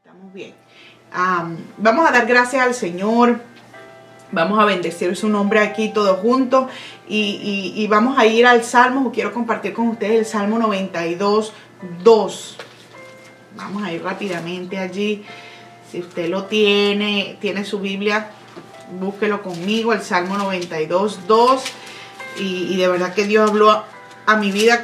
Estamos bien. Vamos a dar gracias al Señor. Vamos a bendecir su nombre aquí todos juntos. Y vamos a ir al Salmo. Quiero compartir con ustedes el Salmo 92, 2. Vamos a ir rápidamente allí. Si usted lo tiene su Biblia, búsquelo conmigo, el Salmo 92, 2. Y de verdad que Dios habló a mi vida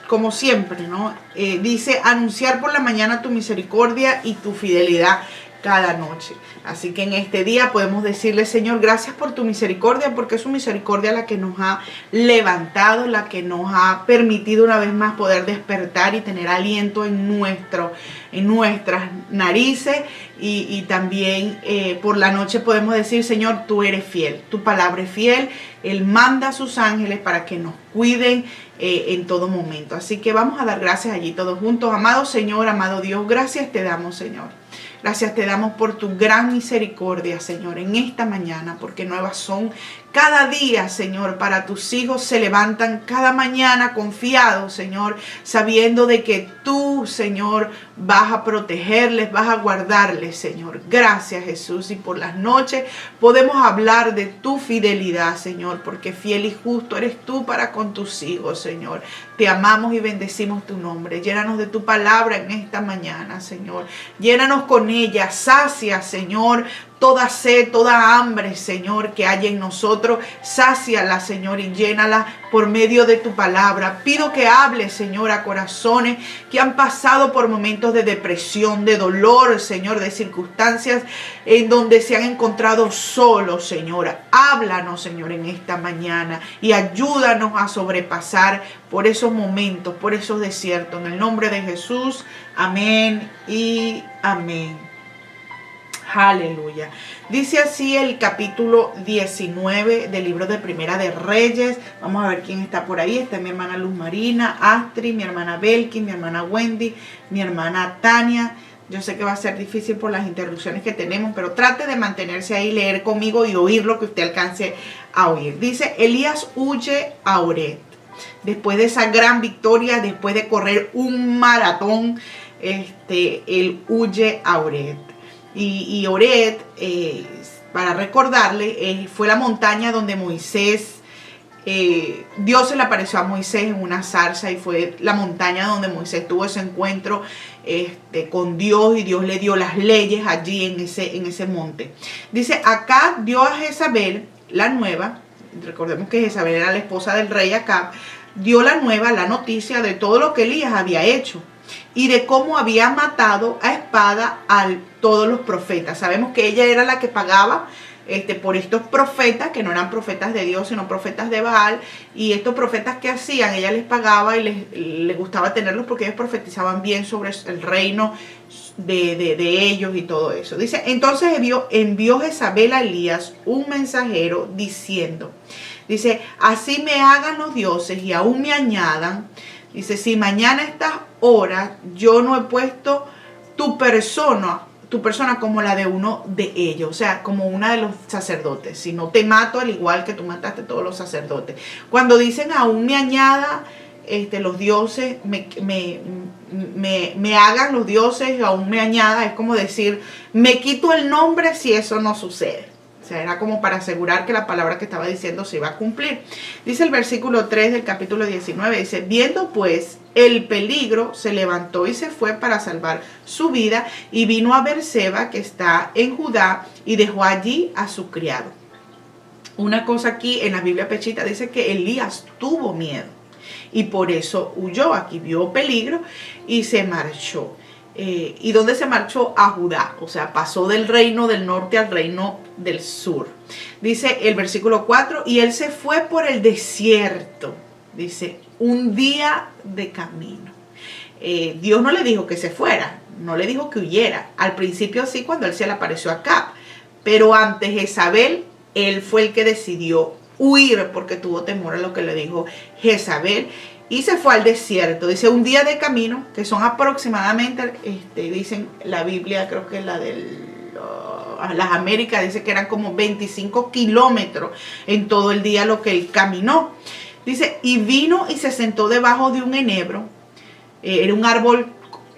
como siempre, ¿no? Dice, anunciar por la mañana tu misericordia y tu fidelidad cada noche. Así que en este día podemos decirle, Señor, gracias por tu misericordia, porque es su misericordia la que nos ha levantado, la que nos ha permitido una vez más poder despertar y tener aliento en nuestras narices. Y también por la noche podemos decir, Señor, tú eres fiel, tu palabra es fiel. Él manda a sus ángeles para que nos cuiden en todo momento. Así que vamos a dar gracias allí todos juntos. Amado Señor, amado Dios, gracias te damos, Señor. Gracias te damos por tu gran misericordia, Señor, en esta mañana, porque nuevas son cada día, Señor, para tus hijos se levantan cada mañana confiados, Señor, sabiendo de que tú, Señor, vas a protegerles, vas a guardarles, Señor. Gracias, Jesús. Y por las noches podemos hablar de tu fidelidad, Señor, porque fiel y justo eres tú para con tus hijos, Señor. Te amamos y bendecimos tu nombre. Llénanos de tu palabra en esta mañana, Señor. Llénanos con ella, sacia, Señor, toda sed, toda hambre, Señor, que haya en nosotros. Sáciala, Señor, y llénala por medio de tu palabra. Pido que hables, Señor, a corazones que han pasado por momentos de depresión, de dolor, Señor, de circunstancias en donde se han encontrado solos, Señor. Háblanos, Señor, en esta mañana y ayúdanos a sobrepasar por esos momentos, por esos desiertos. En el nombre de Jesús, amén y amén. Aleluya. Dice así el capítulo 19 del libro de Primera de Reyes. Vamos a ver quién está por ahí. Está mi hermana Luz Marina, Astrid, mi hermana Belki, mi hermana Wendy, mi hermana Tania. Yo sé que va a ser difícil por las interrupciones que tenemos, pero trate de mantenerse ahí, leer conmigo y oír lo que usted alcance a oír. Dice, Elías huye a Oret. Después de esa gran victoria, después de correr un maratón, él huye a Oret. Y Oret, para recordarle, fue la montaña donde Moisés, Dios se le apareció a Moisés en una zarza y fue la montaña donde Moisés tuvo ese encuentro con Dios y Dios le dio las leyes allí en ese monte. Dice, acá dio a Jezabel la nueva, recordemos que Jezabel era la esposa del rey Acab, dio la noticia de todo lo que Elías había hecho y de cómo había matado a espada a todos los profetas. Sabemos que ella era la que pagaba por estos profetas, que no eran profetas de Dios, sino profetas de Baal. Y estos profetas que hacían, ella les pagaba y les gustaba tenerlos porque ellos profetizaban bien sobre el reino de ellos y todo eso. Dice, entonces envió Jezabel a Elías un mensajero diciendo, dice, así me hagan los dioses y aún me añadan. Dice, si mañana a estas horas yo no he puesto tu persona como la de uno de ellos, o sea, como una de los sacerdotes, si no te mato al igual que tú mataste a todos los sacerdotes. Cuando dicen aún me añada los dioses, me hagan los dioses, aún me añada, es como decir, me quito el nombre si eso no sucede. O sea, era como para asegurar que la palabra que estaba diciendo se iba a cumplir. Dice el versículo 3 del capítulo 19, dice, viendo pues el peligro, se levantó y se fue para salvar su vida y vino a Beerseba, que está en Judá, y dejó allí a su criado. Una cosa aquí en la Biblia Pechita dice que Elías tuvo miedo y por eso huyó. Aquí vio peligro y se marchó. ¿Y dónde se marchó? A Judá, o sea, pasó del reino del norte al reino del sur. Dice el versículo 4, y él se fue por el desierto, dice, un día de camino. Dios no le dijo que se fuera, no le dijo que huyera. Al principio sí, cuando él se le apareció a Acab, pero ante Jezabel, él fue el que decidió huir porque tuvo temor a lo que le dijo Jezabel. Y se fue al desierto, dice un día de camino, que son aproximadamente, dicen la Biblia, creo que la de las Américas, dice que eran como 25 kilómetros en todo el día lo que él caminó. Dice, y vino y se sentó debajo de un enebro, era un árbol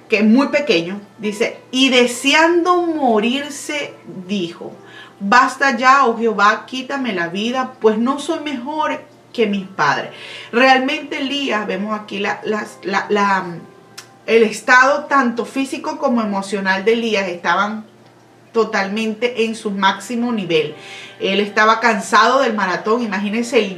que es muy pequeño, dice, y deseando morirse, dijo, basta ya, oh Jehová, quítame la vida, pues no soy mejor que mis padres. Realmente Elías, vemos aquí el estado tanto físico como emocional de Elías estaban totalmente en su máximo nivel. Él estaba cansado del maratón. Imagínense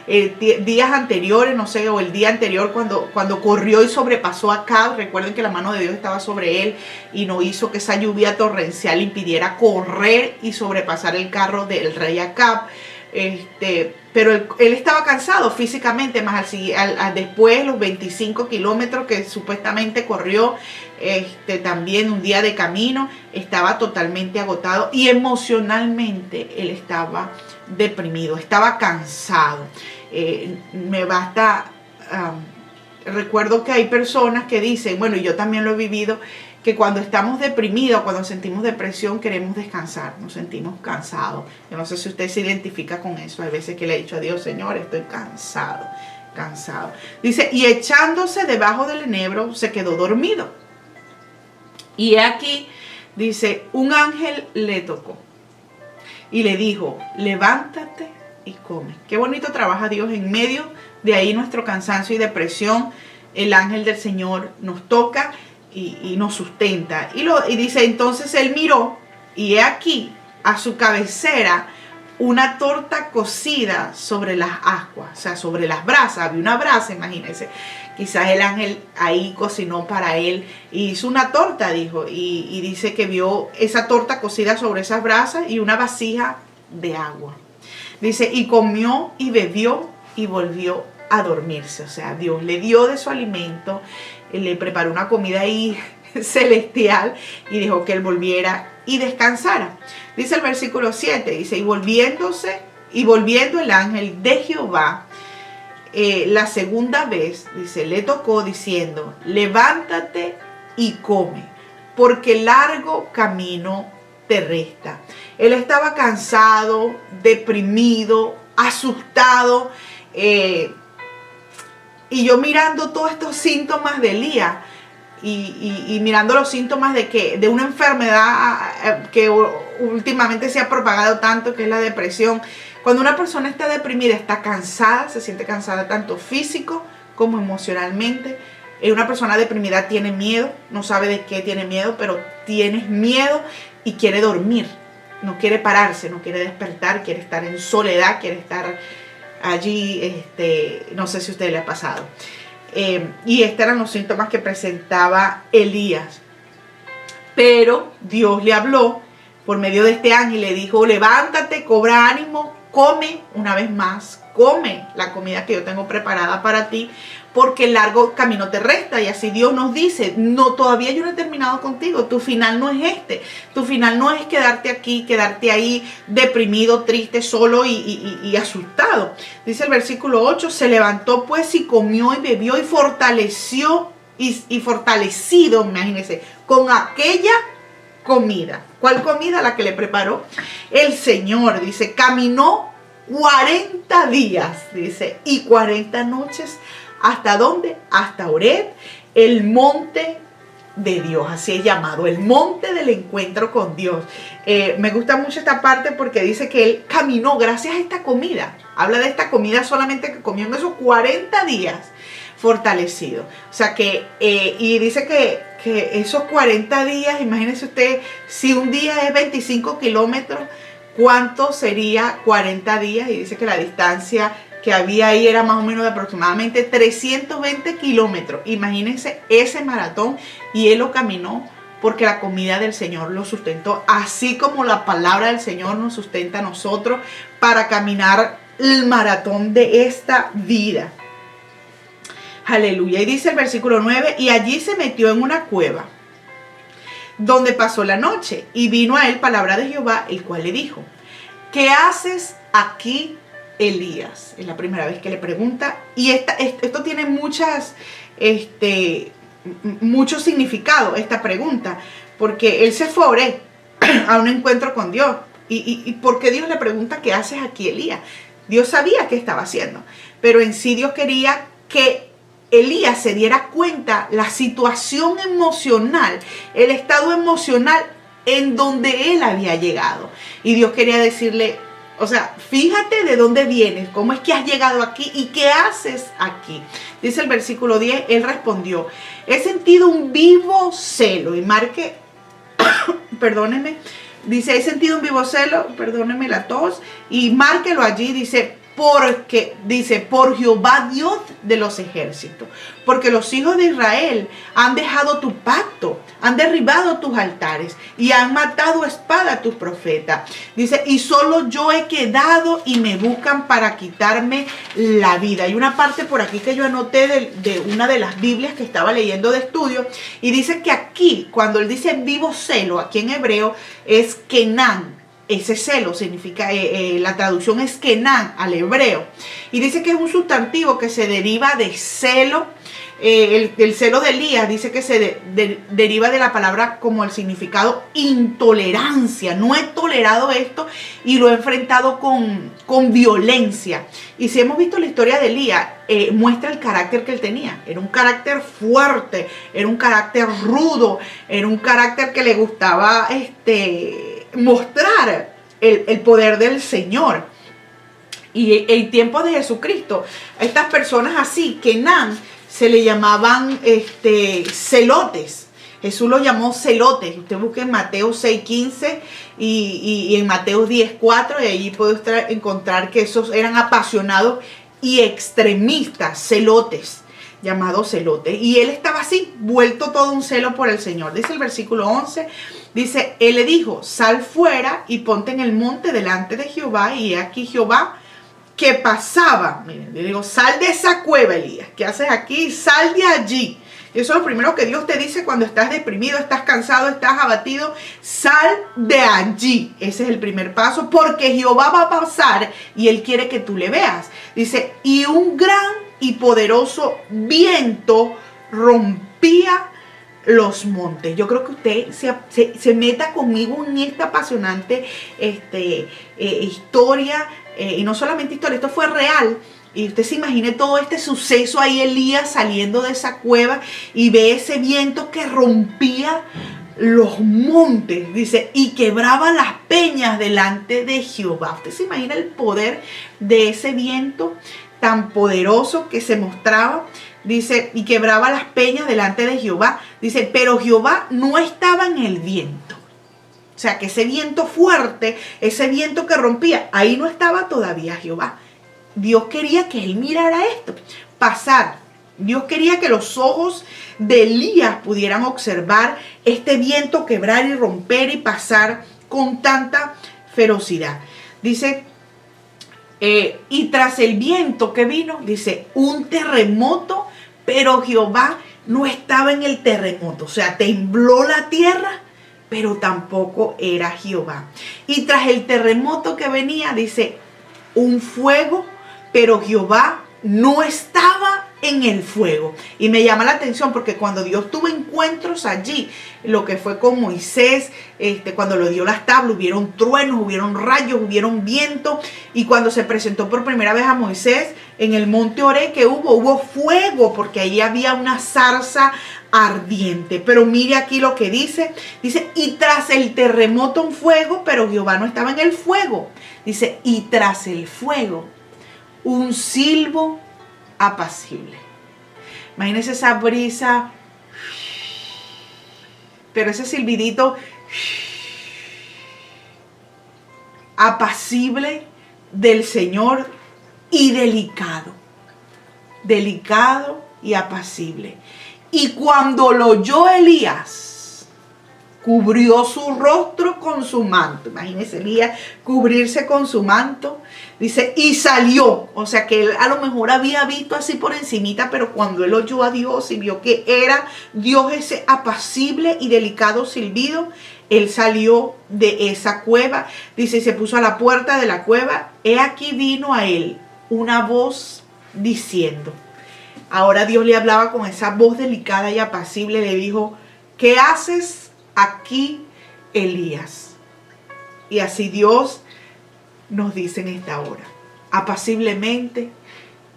días anteriores, no sé, o el día anterior cuando corrió y sobrepasó a Acab. Recuerden que la mano de Dios estaba sobre él y no hizo que esa lluvia torrencial impidiera correr y sobrepasar el carro del rey Acab. Pero él estaba cansado físicamente, más después los 25 kilómetros que supuestamente corrió, también un día de camino, estaba totalmente agotado y emocionalmente él estaba deprimido, estaba cansado. Recuerdo que hay personas que dicen, bueno, y yo también lo he vivido, que cuando estamos deprimidos, cuando sentimos depresión, queremos descansar, nos sentimos cansados. Yo no sé si usted se identifica con eso. Hay veces que le he dicho a Dios, Señor, estoy cansado. Dice, y echándose debajo del enebro, se quedó dormido. Y aquí, dice, un ángel le tocó y le dijo, levántate y come. Qué bonito trabaja Dios en medio de ahí nuestro cansancio y depresión. El ángel del Señor nos toca y nos sustenta. Y dice, entonces él miró y he aquí a su cabecera una torta cocida sobre las ascuas, o sea, sobre las brasas. Había una brasa, imagínense. Quizás el ángel ahí cocinó para él y hizo una torta, dijo. Y dice que vio esa torta cocida sobre esas brasas y una vasija de agua. Dice, y comió y bebió y volvió a dormirse. O sea, Dios le dio de su alimento, le preparó una comida ahí celestial y dijo que él volviera y descansara. Dice el versículo 7, dice, y volviendo el ángel de Jehová la segunda vez, dice, le tocó diciendo, levántate y come, porque largo camino te resta. Él estaba cansado, deprimido, asustado, y yo mirando todos estos síntomas de Elías y mirando los síntomas de una enfermedad que últimamente se ha propagado tanto, que es la depresión. Cuando una persona está deprimida, está cansada, se siente cansada tanto físico como emocionalmente. Una persona deprimida tiene miedo, no sabe de qué tiene miedo, pero tiene miedo y quiere dormir. No quiere pararse, no quiere despertar, quiere estar en soledad, quiere estar allí, no sé si a usted le ha pasado. Y estos eran los síntomas que presentaba Elías. Pero Dios le habló por medio de este ángel y le dijo, levántate, cobra ánimo, come una vez más, come la comida que yo tengo preparada para ti, porque el largo camino te resta. Y así Dios nos dice, no, todavía yo no he terminado contigo, tu final no es tu final no es quedarte aquí, quedarte ahí deprimido, triste, solo y asustado. Dice el versículo 8, se levantó pues y comió y bebió y fortaleció y fortalecido, imagínense, con aquella comida. ¿Cuál comida? La que le preparó el Señor. Dice, caminó 40 días, dice, y 40 noches. ¿Hasta dónde? Hasta Horeb, el monte de Dios, así es llamado, el monte del encuentro con Dios. Me gusta mucho esta parte porque dice que él caminó gracias a esta comida. Habla de esta comida solamente que comió en esos 40 días fortalecido. O sea que, y dice que esos 40 días, imagínense usted, si un día es 25 kilómetros, ¿cuánto sería 40 días? Y dice que la distancia que había ahí era más o menos de aproximadamente 320 kilómetros. Imagínense ese maratón y él lo caminó porque la comida del Señor lo sustentó, así como la palabra del Señor nos sustenta a nosotros para caminar el maratón de esta vida. Aleluya. Y dice el versículo 9, y allí se metió en una cueva donde pasó la noche y vino a él palabra de Jehová, el cual le dijo, ¿qué haces aquí, Elías? Es la primera vez que le pregunta y esto tiene mucho significado, esta pregunta, porque él se fue a Horeb, a un encuentro con Dios. ¿Y por qué Dios le pregunta qué haces aquí, Elías? Dios sabía qué estaba haciendo, pero en sí Dios quería que Elías se diera cuenta la situación emocional, el estado emocional en donde él había llegado. Y Dios quería decirle, o sea, fíjate de dónde vienes, cómo es que has llegado aquí y qué haces aquí. Dice el versículo 10, él respondió, he sentido un vivo celo. Y marque, perdónenme, dice, he sentido un vivo celo, perdónenme la tos, y márquelo allí, dice, porque, dice, por Jehová Dios de los ejércitos, porque los hijos de Israel han dejado tu pacto, han derribado tus altares y han matado a espada a tus profetas. Dice, y solo yo he quedado y me buscan para quitarme la vida. Hay una parte por aquí que yo anoté de una de las Biblias que estaba leyendo de estudio, y dice que aquí, cuando él dice vivo celo, aquí en hebreo es Kenán. Ese celo significa, la traducción es Kenán al hebreo. Y dice que es un sustantivo que se deriva de celo. El celo de Elías dice que se deriva de la palabra como el significado intolerancia. No he tolerado esto y lo he enfrentado con violencia. Y si hemos visto la historia de Elías, muestra el carácter que él tenía. Era un carácter fuerte, era un carácter rudo, era un carácter que le gustaba mostrar el poder del Señor. Y en tiempos de Jesucristo, a estas personas así, Kenán, se le llamaban celotes. Jesús los llamó celotes. Usted busque en Mateo 6:15 y en Mateo 10:4, y allí puede usted encontrar que esos eran apasionados y extremistas, celotes, llamados celotes. Y él estaba así, vuelto todo un celo por el Señor. Dice el versículo 11, dice, él le dijo, sal fuera y ponte en el monte delante de Jehová. Y he aquí Jehová que pasaba. Miren, le digo, sal de esa cueva, Elías. ¿Qué haces aquí? Sal de allí. Y eso es lo primero que Dios te dice cuando estás deprimido, estás cansado, estás abatido. Sal de allí. Ese es el primer paso, porque Jehová va a pasar y Él quiere que tú le veas. Dice, y un gran y poderoso viento rompía los montes. Yo creo que usted se meta conmigo en esta apasionante historia. Y no solamente historia, esto fue real. Y usted se imagine todo este suceso ahí, Elías saliendo de esa cueva y ve ese viento que rompía los montes, dice, y quebraba las peñas delante de Jehová. Usted se imagina el poder de ese viento tan poderoso que se mostraba. Dice, y quebraba las peñas delante de Jehová. Dice, pero Jehová no estaba en el viento. O sea, que ese viento fuerte, ese viento que rompía, ahí no estaba todavía Jehová. Dios quería que él mirara esto, pasar. Dios quería que los ojos de Elías pudieran observar este viento quebrar y romper y pasar con tanta ferocidad. Dice, y tras el viento que vino, dice, un terremoto, pero Jehová no estaba en el terremoto. O sea, tembló la tierra, pero tampoco era Jehová. Y tras el terremoto que venía, dice, un fuego, pero Jehová no estaba en el fuego. Y me llama la atención porque cuando Dios tuvo encuentros allí, lo que fue con Moisés, cuando le dio las tablas, hubieron truenos, hubieron rayos, hubieron viento. Y cuando se presentó por primera vez a Moisés en el monte Oré, que hubo fuego, porque ahí había una zarza ardiente. Pero mire aquí lo que dice, y tras el terremoto un fuego, pero Jehová no estaba en el fuego. Dice, y tras el fuego un silbo apacible. Imagínense esa brisa, pero ese silbidito apacible del Señor y delicado y apacible. Y cuando lo oyó Elías, cubrió su rostro con su manto. Imagínense Elías cubrirse con su manto. Dice, y salió. O sea que él a lo mejor había visto así por encimita, pero cuando él oyó a Dios y vio que era Dios ese apacible y delicado silbido, él salió de esa cueva. Dice, y se puso a la puerta de la cueva. He aquí vino a él una voz diciendo. Ahora Dios le hablaba con esa voz delicada y apacible. Le dijo, ¿qué haces aquí, Elías? Y así Dios nos dice en esta hora, apaciblemente,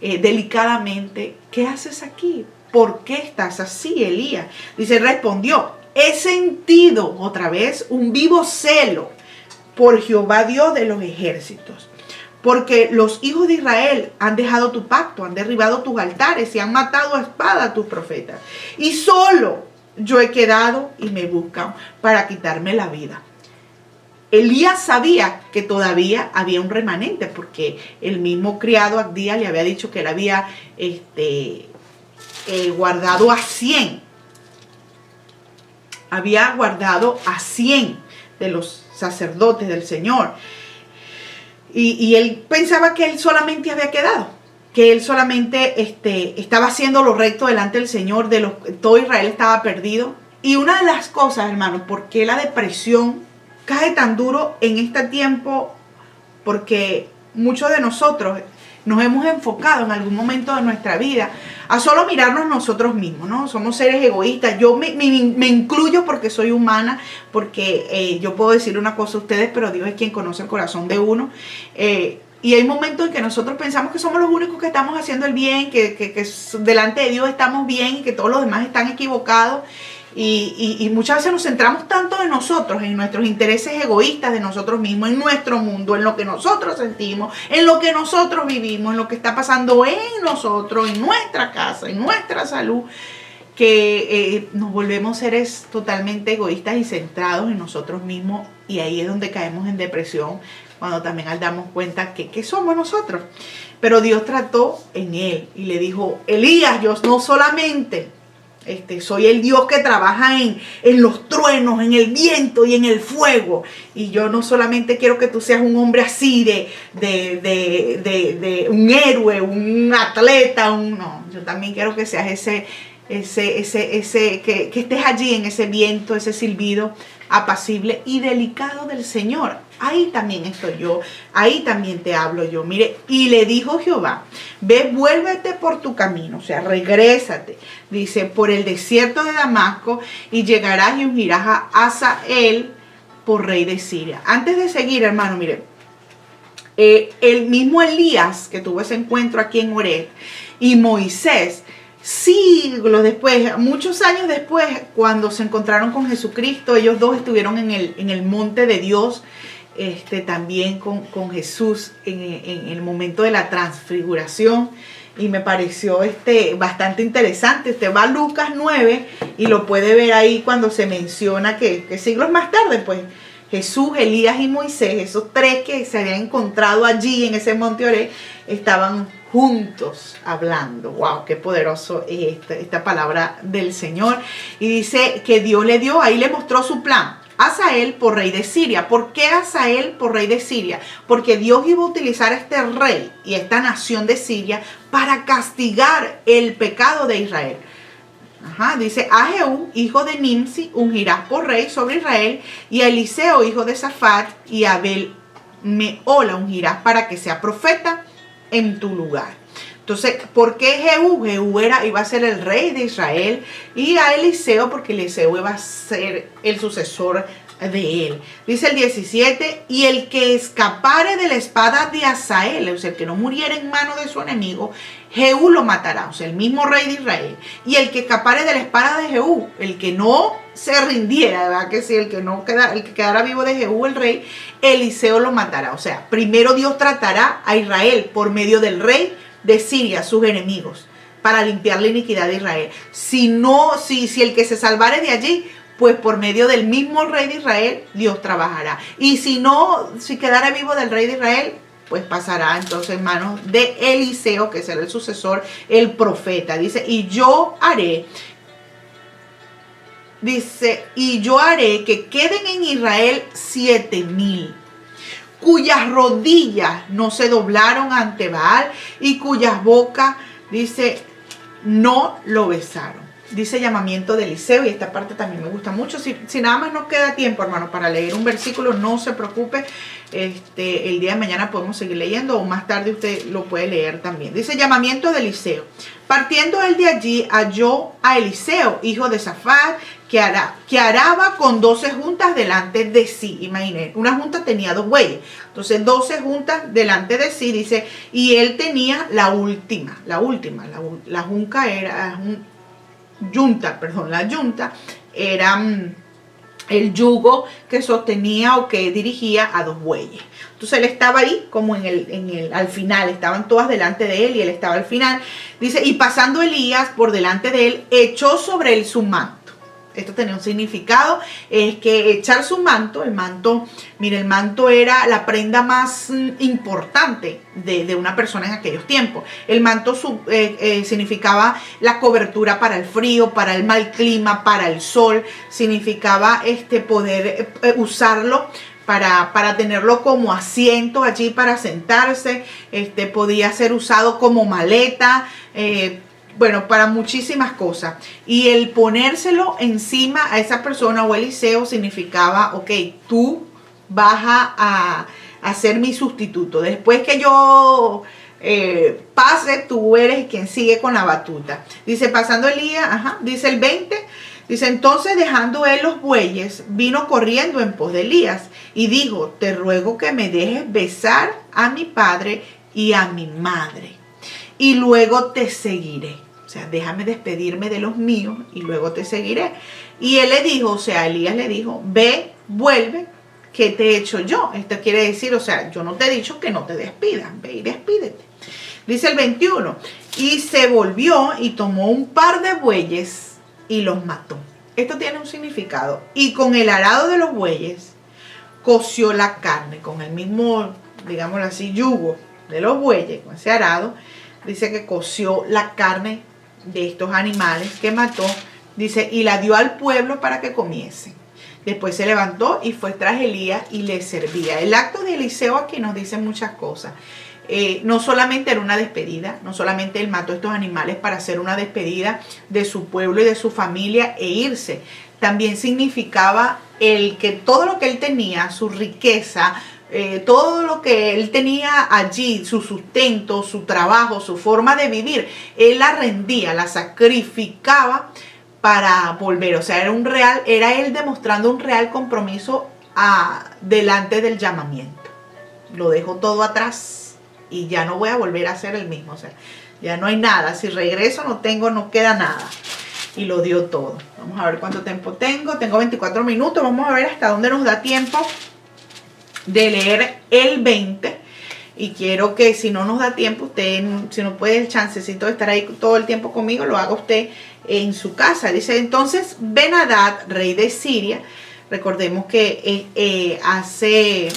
delicadamente, ¿qué haces aquí? ¿Por qué estás así, Elías? Dice, respondió, he sentido otra vez un vivo celo por Jehová Dios de los ejércitos, porque los hijos de Israel han dejado tu pacto, han derribado tus altares y han matado a espada a tus profetas. Y solo yo he quedado y me buscan para quitarme la vida. Elías sabía que todavía había un remanente, porque el mismo criado Abdías le había dicho que él había guardado a 100. Había guardado a 100 de los sacerdotes del Señor. Y él pensaba que él solamente había quedado, que él solamente estaba haciendo lo recto delante del Señor, todo Israel estaba perdido. Y una de las cosas, hermanos, ¿por qué la depresión cae tan duro en este tiempo? Porque muchos de nosotros nos hemos enfocado en algún momento de nuestra vida a solo mirarnos nosotros mismos, ¿no? Somos seres egoístas. Yo me incluyo porque soy humana, porque yo puedo decir una cosa a ustedes, pero Dios es quien conoce el corazón de uno. Y hay momentos en que nosotros pensamos que somos los únicos que estamos haciendo el bien, que delante de Dios estamos bien y que todos los demás están equivocados. Y muchas veces nos centramos tanto en nosotros, en nuestros intereses egoístas de nosotros mismos, en nuestro mundo, en lo que nosotros sentimos, en lo que nosotros vivimos, en lo que está pasando en nosotros, en nuestra casa, en nuestra salud, que nos volvemos seres totalmente egoístas y centrados en nosotros mismos, y ahí es donde caemos en depresión, cuando también nos damos cuenta que somos nosotros. Pero Dios trató en él y le dijo, Elías, yo no solamente soy el Dios que trabaja en los truenos, en el viento y en el fuego. Y yo no solamente quiero que tú seas un hombre así, de un héroe, un atleta, no. Yo también quiero que seas que estés allí en ese viento, ese silbido apacible y delicado del Señor. Ahí también estoy yo, ahí también te hablo yo. Mire, y le dijo Jehová, ve, vuélvete por tu camino, o sea, regrésate, dice, por el desierto de Damasco, y llegarás y ungirás a Hazael por rey de Siria. Antes de seguir, hermano, mire, el mismo Elías que tuvo ese encuentro aquí en Horeb, y Moisés, siglos después, muchos años después, cuando se encontraron con Jesucristo, ellos dos estuvieron en el monte de Dios, también con Jesús en el momento de la transfiguración, y me pareció bastante interesante. Usted va a Lucas 9 y lo puede ver ahí cuando se menciona que siglos más tarde, pues Jesús, Elías y Moisés, esos tres que se habían encontrado allí en ese monte Horeb, estaban juntos hablando. ¡Wow! ¡Qué poderoso es esta palabra del Señor! Y dice que Dios le dio, ahí le mostró su plan. Hazael por rey de Siria. ¿Por qué Hazael por rey de Siria? Porque Dios iba a utilizar a este rey y esta nación de Siria para castigar el pecado de Israel. Dice, a Jehú, hijo de Nimsi, ungirás por rey sobre Israel, y a Eliseo, hijo de Safat, y a Abel-Mehola ungirás para que sea profeta en tu lugar. Entonces, ¿por qué Jehú? Jehú iba a ser el rey de Israel, y a Eliseo porque Eliseo iba a ser el sucesor de él. Dice el 17, y el que escapare de la espada de Hazael, o sea, el que no muriera en mano de su enemigo, Jehú lo matará, o sea, el mismo rey de Israel. Y el que escapare de la espada de Jehú, el que no se rindiera, ¿verdad? Que sí, el que quedara vivo de Jehú, el rey, Eliseo lo matará. O sea, primero Dios tratará a Israel por medio del rey de Siria, sus enemigos, para limpiar la iniquidad de Israel. Si el que se salvare de allí, pues por medio del mismo rey de Israel, Dios trabajará. Y si quedara vivo del rey de Israel, pues pasará entonces en manos de Eliseo, que será el sucesor, el profeta. Dice, y yo haré que queden en Israel 7,000, cuyas rodillas no se doblaron ante Baal y cuyas bocas, dice, no lo besaron. dice llamamiento de Eliseo, y esta parte también me gusta mucho. Si nada más nos queda tiempo, hermano, para leer un versículo, no se preocupe. El día de mañana podemos seguir leyendo, o más tarde usted lo puede leer también. Dice llamamiento de Eliseo. Partiendo él de allí, halló a Eliseo, hijo de Safat, que araba con 12 juntas delante de sí. Imagínense, una junta tenía 2 bueyes. Entonces 12 juntas delante de sí, dice, y él tenía la última. La junta era la yunta era el yugo que sostenía o que dirigía a 2 bueyes. Entonces él estaba ahí como al final, estaban todas delante de él y él estaba al final. Dice, y pasando Elías por delante de él, echó sobre él su manto. Esto tenía un significado, es que echar su manto, el manto era la prenda más importante de una persona en aquellos tiempos. El manto significaba la cobertura para el frío, para el mal clima, para el sol, significaba poder usarlo para tenerlo como asiento allí para sentarse, podía ser usado como maleta, bueno, para muchísimas cosas. Y el ponérselo encima a esa persona o Eliseo significaba, ok, tú vas a ser mi sustituto. Después que yo pase, tú eres quien sigue con la batuta. Dice, pasando Elías, dice el 20, dice, entonces dejando él los bueyes, vino corriendo en pos de Elías y dijo, te ruego que me dejes besar a mi padre y a mi madre, y luego te seguiré. O sea, déjame despedirme de los míos y luego te seguiré. Y él le dijo, o sea, Elías le dijo, ve, vuelve, ¿qué te he hecho yo? Esto quiere decir, o sea, yo no te he dicho que no te despidas, ve y despídete. Dice el 21, y se volvió y tomó un par de bueyes y los mató. Esto tiene un significado. Y con el arado de los bueyes coció la carne, con el mismo, digámoslo así, yugo de los bueyes, con ese arado, dice que coció la carne de estos animales que mató, dice, y la dio al pueblo para que comiesen. Después se levantó y fue tras Elías y le servía. El acto de Eliseo aquí nos dice muchas cosas. No solamente era una despedida, no solamente él mató estos animales para hacer una despedida de su pueblo y de su familia e irse. También significaba el que todo lo que él tenía, su riqueza, todo lo que él tenía allí, su sustento, su trabajo, su forma de vivir, él la rendía, la sacrificaba para volver. O sea, era él demostrando un real compromiso delante del llamamiento. Lo dejo todo atrás y ya no voy a volver a ser el mismo. O sea, ya no hay nada. Si regreso no queda nada. Y lo dio todo. Vamos a ver cuánto tiempo tengo. Tengo 24 minutos. Vamos a ver hasta dónde nos da tiempo de leer el 20, y quiero que si no nos da tiempo, usted, si no puede el chancecito de estar ahí todo el tiempo conmigo, lo haga usted en su casa. Dice, entonces Ben-Hadad, rey de Siria, recordemos que hace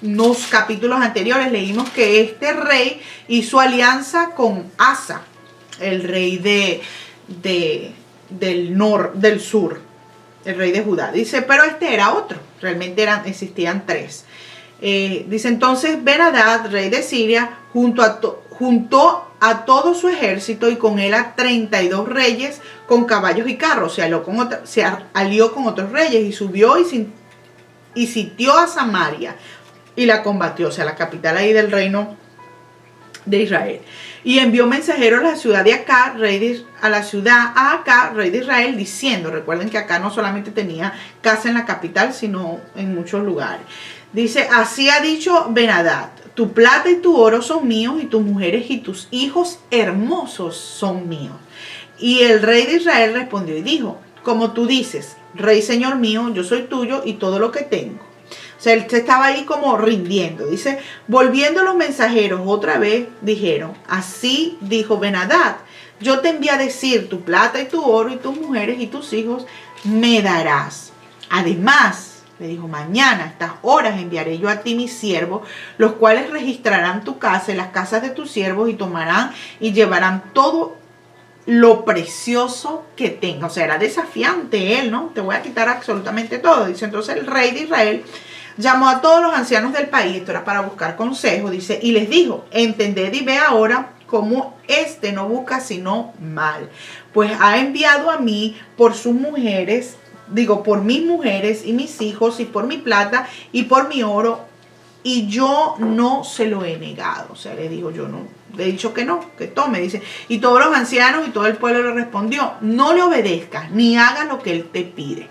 unos capítulos anteriores leímos que este rey hizo alianza con Asa, el rey del sur, el rey de Judá. Dice, pero este era otro, realmente existían 3. Dice, entonces Ben-Hadad, rey de Siria, juntó a todo su ejército y con él a 32 reyes con caballos y carros. Se alió con otros reyes y subió y sitió a Samaria y la combatió, o sea, la capital ahí del reino de Israel. Y envió mensajeros a la ciudad de Acá, rey de Israel, diciendo, recuerden que Acá no solamente tenía casa en la capital, sino en muchos lugares. Dice, así ha dicho Ben-Hadad, tu plata y tu oro son míos, y tus mujeres y tus hijos hermosos son míos. Y el rey de Israel respondió y dijo, como tú dices, rey señor mío, yo soy tuyo y todo lo que tengo. O sea, él se estaba ahí como rindiendo. Dice, volviendo los mensajeros otra vez, dijeron, así dijo Ben-Hadad, yo te envié a decir, tu plata y tu oro y tus mujeres y tus hijos me darás. Además, le dijo, mañana a estas horas enviaré yo a ti mis siervos, los cuales registrarán tu casa y las casas de tus siervos y tomarán y llevarán todo lo precioso que tenga. O sea, era desafiante él, ¿no? Te voy a quitar absolutamente todo. Dice, entonces el rey de Israel llamó a todos los ancianos del país, esto era para buscar consejo, dice, y les dijo, entended y ve ahora cómo no busca sino mal, pues ha enviado a mí por sus mujeres, por mis mujeres y mis hijos, y por mi plata y por mi oro, y yo no se lo he negado. O sea, le dijo, yo no, le he dicho que no, que tome, dice. Y todos los ancianos y todo el pueblo le respondió, no le obedezcas, ni hagas lo que él te pide.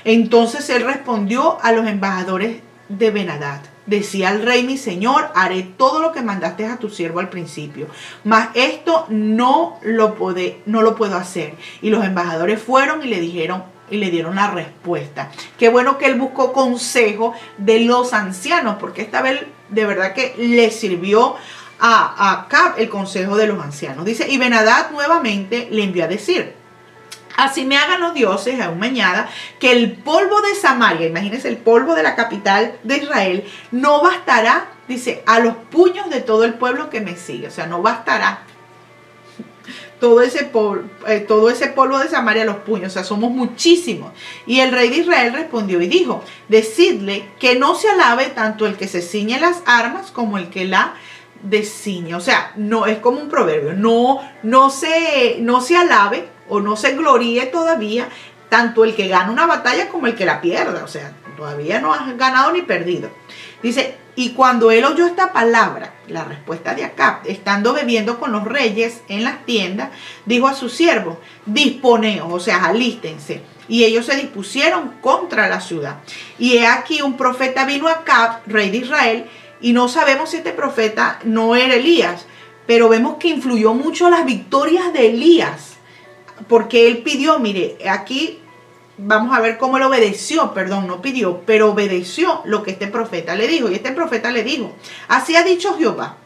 Entonces él respondió a los embajadores de Ben-Hadad, decía al rey mi señor, haré todo lo que mandaste a tu siervo al principio, mas esto no lo puedo hacer. Y los embajadores fueron y le dieron la respuesta. Qué bueno que él buscó consejo de los ancianos, porque esta vez de verdad que le sirvió a Acab el consejo de los ancianos. Dice, y Ben-Hadad nuevamente le envió a decir, así me hagan los dioses, aún me añada, que el polvo de Samaria, imagínense el polvo de la capital de Israel, no bastará, dice, a los puños de todo el pueblo que me sigue. O sea, no bastará todo ese polvo de Samaria a los puños. O sea, somos muchísimos. Y el rey de Israel respondió y dijo, decidle que no se alabe tanto el que se ciñe las armas como el que la desciñe. O sea, no es como un proverbio, no se alabe o no se gloríe todavía tanto el que gana una batalla como el que la pierda. O sea, todavía no has ganado ni perdido. Dice, y cuando él oyó esta palabra, la respuesta de Acab, estando bebiendo con los reyes en las tiendas, dijo a sus siervos, disponeos, o sea, alístense. Y ellos se dispusieron contra la ciudad. Y he aquí un profeta vino a Acab, rey de Israel, y no sabemos si este profeta no era Elías, pero vemos que influyó mucho las victorias de Elías, porque él pidió, mire, aquí vamos a ver cómo él obedeció, perdón, no pidió, pero obedeció lo que este profeta le dijo. Y este profeta le dijo, así ha dicho Jehová,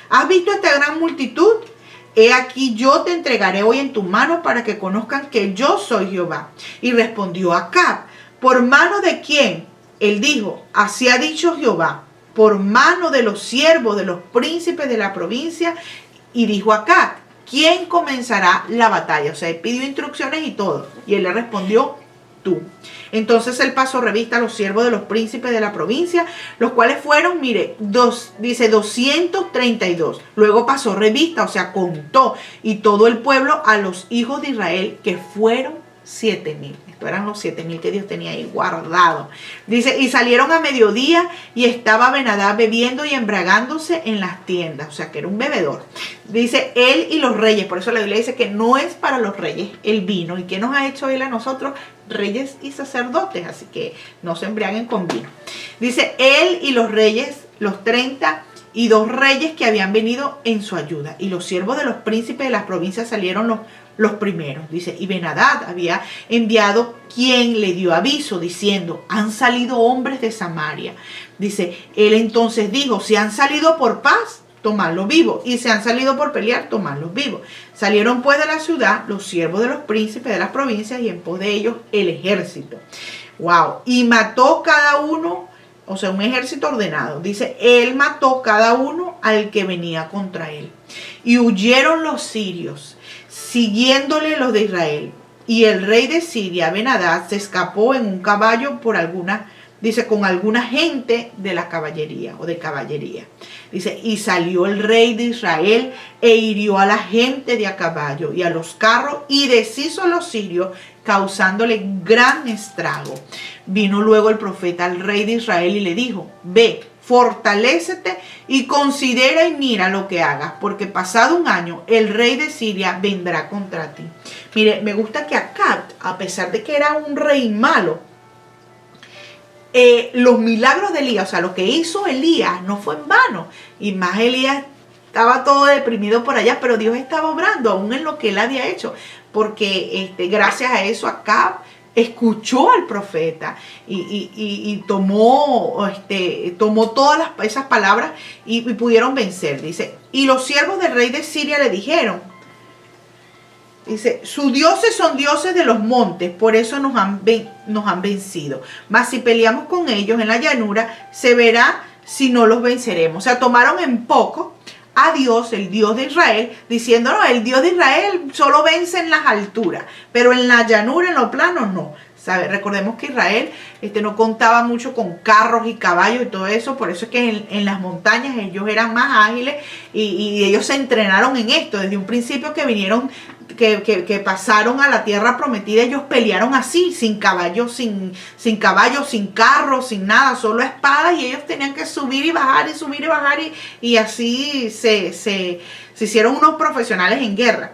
¿has visto esta gran multitud? He aquí yo te entregaré hoy en tu mano para que conozcan que yo soy Jehová. Y respondió Acab, ¿por mano de quién? Él dijo, así ha dicho Jehová, por mano de los siervos, de los príncipes de la provincia. Y dijo Acab, ¿quién comenzará la batalla? O sea, él pidió instrucciones y todo. Y él le respondió, tú. Entonces él pasó revista a los siervos de los príncipes de la provincia, los cuales fueron, mire, dice 232. Luego pasó revista, o sea, contó, y todo el pueblo a los hijos de Israel, que fueron 7,000. Estos eran los 7,000 que Dios tenía ahí guardados. Dice, y salieron a mediodía y estaba Ben-Hadad bebiendo y embriagándose en las tiendas. O sea, que era un bebedor. Dice, él y los reyes. Por eso la Biblia dice que no es para los reyes el vino. ¿Y qué nos ha hecho él a nosotros? Reyes y sacerdotes. Así que no se embriaguen con vino. Dice, él y los reyes, los 32 reyes que habían venido en su ayuda. Y los siervos de los príncipes de las provincias salieron los primeros. Dice, y Ben-Hadad había enviado quien le dio aviso diciendo, han salido hombres de Samaria. Dice, él entonces dijo, si han salido por paz, tomadlos vivos, y si han salido por pelear, tomadlos vivos. Salieron pues de la ciudad los siervos de los príncipes de las provincias y en pos de ellos el ejército. Wow. Y mató cada uno, o sea, un ejército ordenado. Dice, él mató cada uno al que venía contra él. Y huyeron los sirios, siguiéndole los de Israel. Y el rey de Siria, Ben-Hadad, se escapó en un caballo con alguna gente de la caballería o de caballería. Dice, y salió el rey de Israel e hirió a la gente de a caballo y a los carros y deshizo a los sirios, causándole gran estrago. Vino luego el profeta al rey de Israel y le dijo, ve, fortalécete y considera y mira lo que hagas, porque pasado un año el rey de Siria vendrá contra ti. Mire, me gusta que Acab, a pesar de que era un rey malo, los milagros de Elías, o sea, lo que hizo Elías no fue en vano. Y más Elías estaba todo deprimido por allá, pero Dios estaba obrando aún en lo que él había hecho, porque gracias a eso Acab escuchó al profeta y tomó todas esas palabras y pudieron vencer. Dice, y los siervos del rey de Siria le dijeron, dice, sus dioses son dioses de los montes, por eso nos han vencido. Mas si peleamos con ellos en la llanura, se verá si no los venceremos. O sea, tomaron en poco a Dios, el Dios de Israel, diciendo, no, el Dios de Israel solo vence en las alturas, pero en la llanura, en los planos, no. ¿Sabe? Recordemos que Israel no contaba mucho con carros y caballos y todo eso, por eso es que en las montañas ellos eran más ágiles y ellos se entrenaron en esto desde un principio, que vinieron que pasaron a la tierra prometida, ellos pelearon así, sin caballos, sin carros, sin nada, solo espadas, y ellos tenían que subir y bajar y subir y bajar, y así se hicieron unos profesionales en guerra.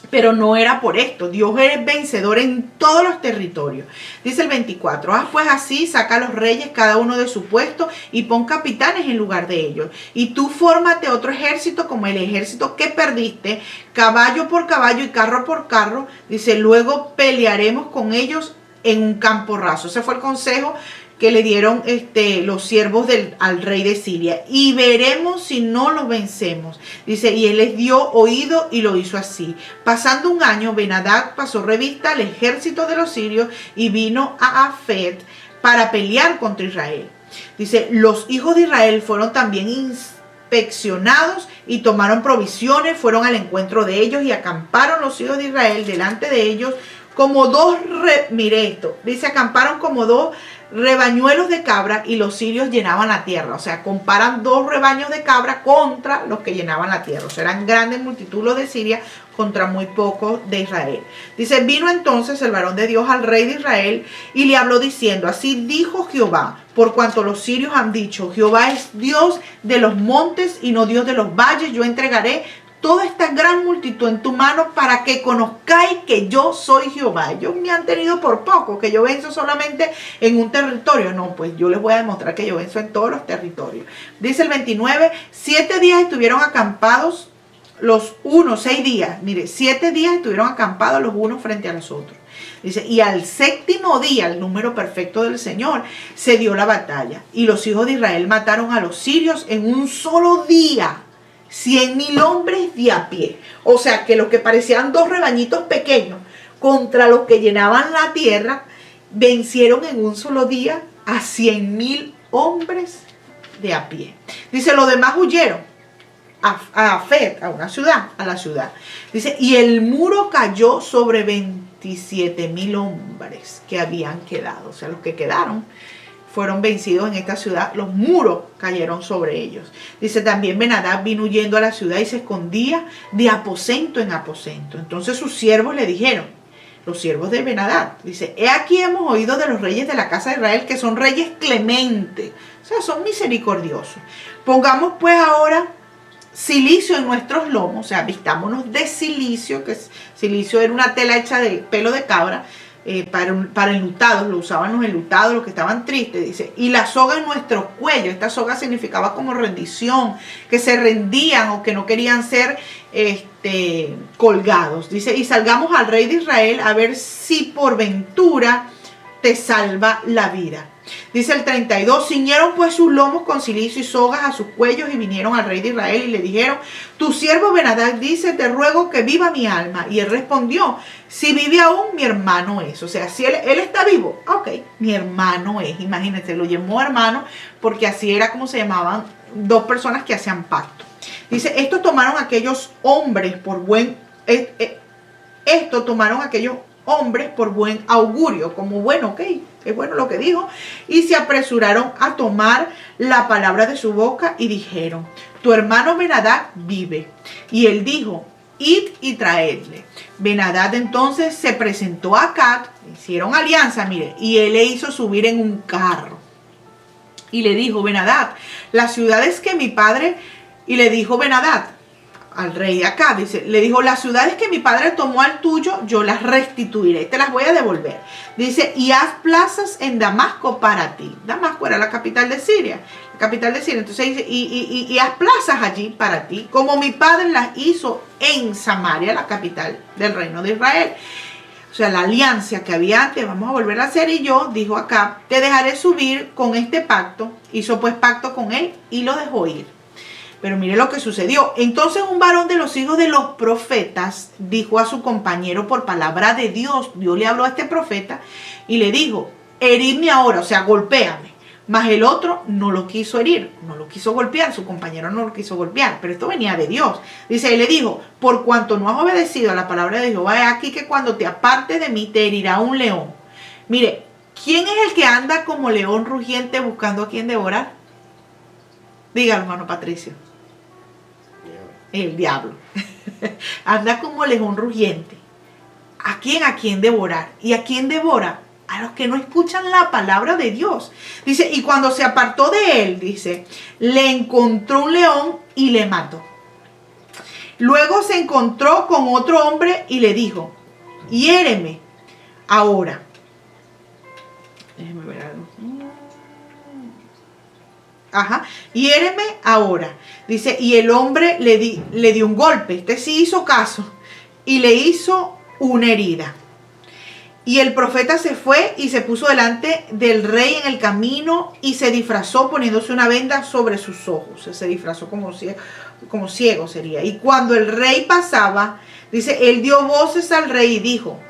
Pero no era por esto. Dios es vencedor en todos los territorios. Dice el 24. Haz pues así, saca a los reyes cada uno de su puesto y pon capitanes en lugar de ellos. Y tú fórmate otro ejército como el ejército que perdiste, caballo por caballo y carro por carro. Dice, luego pelearemos con ellos en un campo raso. Ese fue el consejo que le dieron los siervos al rey de Siria. Y veremos si no los vencemos. Dice, y él les dio oído y lo hizo así. Pasando un año, Ben-Hadad pasó revista al ejército de los sirios y vino a Afet para pelear contra Israel. Dice, los hijos de Israel fueron también inspeccionados y tomaron provisiones, fueron al encuentro de ellos y acamparon los hijos de Israel delante de ellos como acamparon como dos rebañuelos de cabra y los sirios llenaban la tierra. O sea, comparan dos rebaños de cabra contra los que llenaban la tierra. O sea, eran grandes multitud los de Siria contra muy pocos de Israel. Dice, vino entonces el varón de Dios al rey de Israel y le habló diciendo, así dijo Jehová, por cuanto los sirios han dicho, Jehová es Dios de los montes y no Dios de los valles, yo entregaré toda esta gran multitud en tu mano para que conozcáis que yo soy Jehová. Ellos me han tenido por poco, que yo venzo solamente en un territorio. No, pues yo les voy a demostrar que yo venzo en todos los territorios. Dice el 29, 7 días estuvieron acampados los unos, 6 días. Mire, 7 días estuvieron acampados los unos frente a los otros. Dice, y al séptimo día, el número perfecto del Señor, se dio la batalla. Y los hijos de Israel mataron a los sirios en un solo día. 100,000 hombres de a pie. O sea que los que parecían dos rebañitos pequeños contra los que llenaban la tierra, vencieron en un solo día a 100,000 hombres de a pie. Dice, los demás huyeron a Afet, a una ciudad, a la ciudad. Dice, y el muro cayó sobre 27,000 hombres que habían quedado. O sea, los que quedaron fueron vencidos en esta ciudad, los muros cayeron sobre ellos. Dice, también Ben-Hadad vino huyendo a la ciudad y se escondía de aposento en aposento. Entonces sus siervos le dijeron, los siervos de Ben-Hadad, dice, he aquí hemos oído de los reyes de la casa de Israel que son reyes clementes, o sea, son misericordiosos. Pongamos pues ahora silicio en nuestros lomos, o sea, vistámonos de silicio, que silicio era una tela hecha de pelo de cabra, para enlutados, lo usaban los enlutados, los que estaban tristes, dice, y la soga en nuestros cuellos. Esta soga significaba como rendición, que se rendían o que no querían ser colgados. Dice, y salgamos al rey de Israel a ver si por ventura te salva la vida. Dice el 32, ciñeron pues sus lomos con cilicio y sogas a sus cuellos y vinieron al rey de Israel y le dijeron, tu siervo Ben-Hadad dice, te ruego que viva mi alma. Y él respondió, si vive aún, mi hermano es. O sea, si él está vivo, ok, mi hermano es. Imagínense, lo llamó hermano porque así era como se llamaban dos personas que hacían pacto. Dice, esto tomaron aquellos hombres por buen augurio, como bueno, ok, es bueno lo que dijo, y se apresuraron a tomar la palabra de su boca y dijeron, tu hermano Ben-Hadad vive. Y él dijo, id y traedle. Ben-Hadad entonces se presentó a Acab, hicieron alianza, mire, y él le hizo subir en un carro. Y le dijo, Ben-Hadad, las ciudades que mi padre, y le dijo Ben-Hadad al rey de Acab, dice, le dijo, las ciudades que mi padre tomó al tuyo, yo las restituiré, te las voy a devolver. Dice, y haz plazas en Damasco para ti. Damasco era la capital de Siria. Entonces dice, y haz plazas allí para ti, como mi padre las hizo en Samaria, la capital del reino de Israel. O sea, la alianza que había antes, vamos a volver a hacer, y yo, dijo Acab, te dejaré subir con este pacto. Hizo pues pacto con él y lo dejó ir. Pero mire lo que sucedió. Entonces un varón de los hijos de los profetas dijo a su compañero por palabra de Dios. Dios le habló a este profeta y le dijo, heridme ahora, o sea, golpéame. Mas el otro no lo quiso herir, no lo quiso golpear, su compañero no lo quiso golpear, pero esto venía de Dios. Dice, él le dijo, por cuanto no has obedecido a la palabra de Jehová, es aquí que cuando te apartes de mí te herirá un león. Mire, ¿quién es el que anda como león rugiente buscando a quien devorar? Dígalo, hermano Patricio. El diablo. Anda como león rugiente. ¿A quién? ¿A quién devorar? ¿Y a quién devora? A los que no escuchan la palabra de Dios. Dice, y cuando se apartó de él, dice, le encontró un león y le mató. Luego se encontró con otro hombre y le dijo, hiéreme ahora. Déjeme ver algo. Ajá, hiéreme ahora. Dice, y el hombre le dio un golpe. Este sí hizo caso y le hizo una herida. Y el profeta se fue y se puso delante del rey en el camino y se disfrazó poniéndose una venda sobre sus ojos. Se disfrazó como ciego sería. Y cuando el rey pasaba, dice, él dio voces al rey y dijo,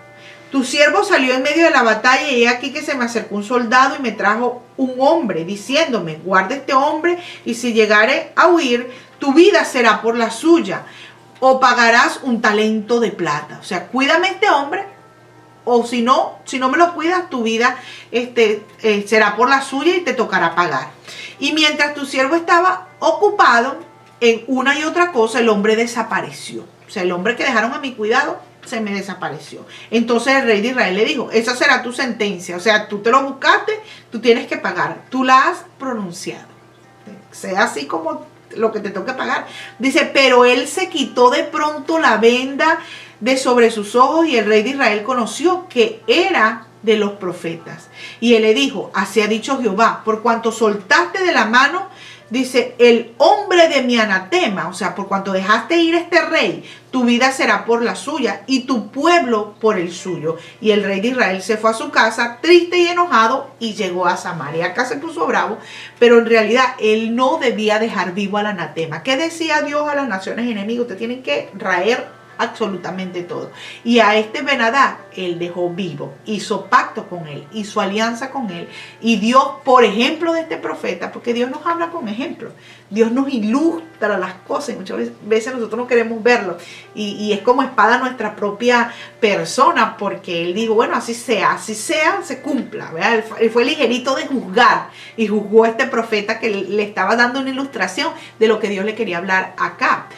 tu siervo salió en medio de la batalla y he aquí que se me acercó un soldado y me trajo un hombre diciéndome, guarda este hombre y si llegare a huir, tu vida será por la suya o pagarás un talento de plata. O sea, cuídame este hombre. O si no me lo cuidas, tu vida será por la suya y te tocará pagar. Y mientras tu siervo estaba ocupado en una y otra cosa, el hombre desapareció. O sea, el hombre que dejaron a mi cuidado se me desapareció. Entonces el rey de Israel le dijo, esa será tu sentencia. O sea, tú te lo buscaste, tú tienes que pagar. Tú la has pronunciado. Sea así como lo que te toque pagar. Dice, pero él se quitó de pronto la venda de sobre sus ojos y el rey de Israel conoció que era de los profetas. Y él le dijo, así ha dicho Jehová, por cuanto soltaste de la mano, dice, el hombre de mi anatema, o sea, por cuanto dejaste ir a este rey, tu vida será por la suya y tu pueblo por el suyo. Y el rey de Israel se fue a su casa triste y enojado y llegó a Samaria. Acá se puso bravo, pero en realidad él no debía dejar vivo al anatema. ¿Qué decía Dios a las naciones enemigas? Te tienen que raer absolutamente todo. Y a este Ben-Hadad él dejó vivo, hizo pacto con él, hizo alianza con él. Y Dios, por ejemplo de este profeta, porque Dios nos habla con ejemplos, Dios nos ilustra las cosas y muchas veces nosotros no queremos verlo. Y es como espada nuestra propia persona, porque él dijo, bueno, así sea, se cumpla, ¿verdad? Él fue ligerito de juzgar y juzgó a este profeta que le estaba dando una ilustración de lo que Dios le quería hablar acá.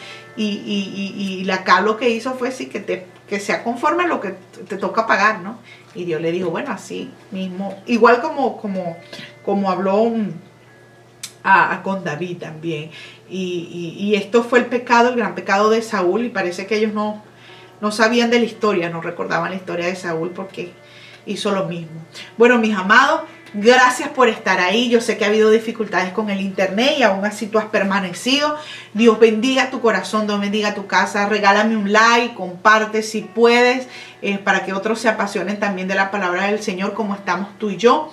Y acá lo que hizo fue sí, que sea conforme a lo que te toca pagar, ¿no? Y Dios le dijo, bueno, así mismo, igual como habló con David también. Y esto fue el pecado, el gran pecado de Saúl, y parece que ellos no sabían de la historia, no recordaban la historia de Saúl porque hizo lo mismo. Bueno, mis amados, gracias por estar ahí. Yo sé que ha habido dificultades con el internet y aún así tú has permanecido. Dios bendiga tu corazón, Dios bendiga tu casa. Regálame un like, comparte si puedes, para que otros se apasionen también de la palabra del Señor como estamos tú y yo.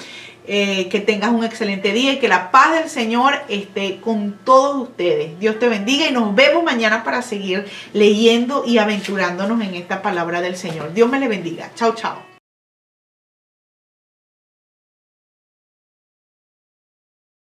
Que tengas un excelente día y que la paz del Señor esté con todos ustedes. Dios te bendiga y nos vemos mañana para seguir leyendo y aventurándonos en esta palabra del Señor. Dios me le bendiga. Chao, chao.